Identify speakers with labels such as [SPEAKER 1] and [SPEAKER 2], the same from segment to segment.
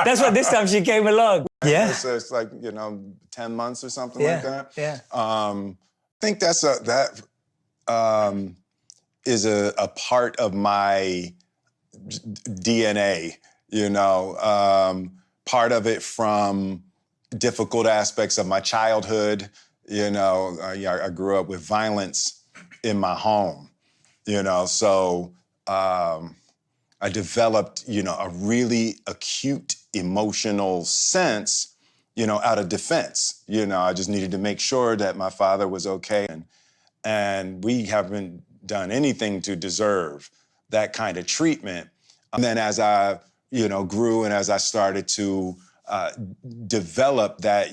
[SPEAKER 1] That's why this time she came along. Yeah.
[SPEAKER 2] It's like, 10 months or something
[SPEAKER 1] Yeah.
[SPEAKER 2] like that.
[SPEAKER 1] Yeah.
[SPEAKER 2] I think that is a part of my DNA, part of it from difficult aspects of my childhood. I grew up with violence in my home, so I developed, a really acute emotional sense, out of defense. I just needed to make sure that my father was okay. And we haven't done anything to deserve that kind of treatment. And then as I, grew and as I started to develop that,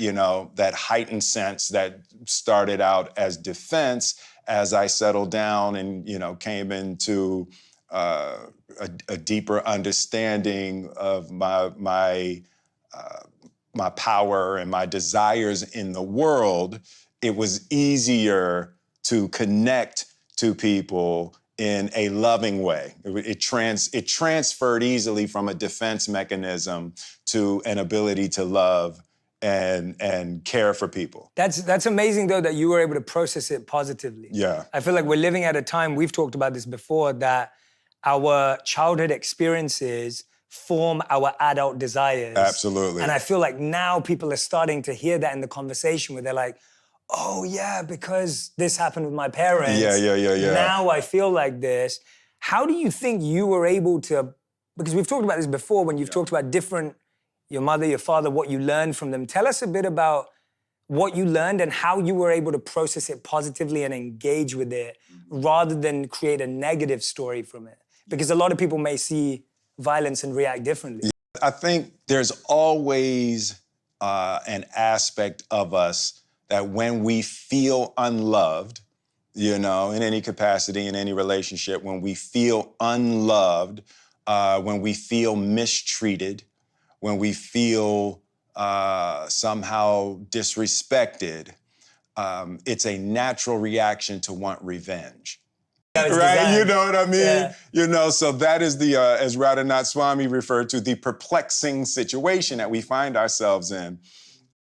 [SPEAKER 2] that heightened sense that started out as defense, as I settled down and, came into a deeper understanding of my power and my desires in the world, it was easier to connect to people in a loving way. It transferred easily from a defense mechanism to an ability to love and care for people.
[SPEAKER 1] That's amazing, though, that you were able to process it positively.
[SPEAKER 2] Yeah.
[SPEAKER 1] I feel like we're living at a time, we've talked about this before, that our childhood experiences form our adult desires.
[SPEAKER 2] Absolutely.
[SPEAKER 1] And I feel like now people are starting to hear that in the conversation where they're like, oh yeah, because this happened with my parents.
[SPEAKER 2] Yeah.
[SPEAKER 1] Now I feel like this. How do you think you were able to, because we've talked about this before when you've talked about your mother, your father, what you learned from them. Tell us a bit about what you learned and how you were able to process it positively and engage with it rather than create a negative story from it. Because a lot of people may see violence and react differently.
[SPEAKER 2] I think there's always an aspect of us that when we feel unloved, in any capacity, in any relationship, when we feel unloved, when we feel mistreated, when we feel somehow disrespected, it's a natural reaction to want revenge.
[SPEAKER 1] Right,
[SPEAKER 2] designed. You know what I mean?
[SPEAKER 1] Yeah.
[SPEAKER 2] So that is as Radhanath Swami referred to, the perplexing situation that we find ourselves in.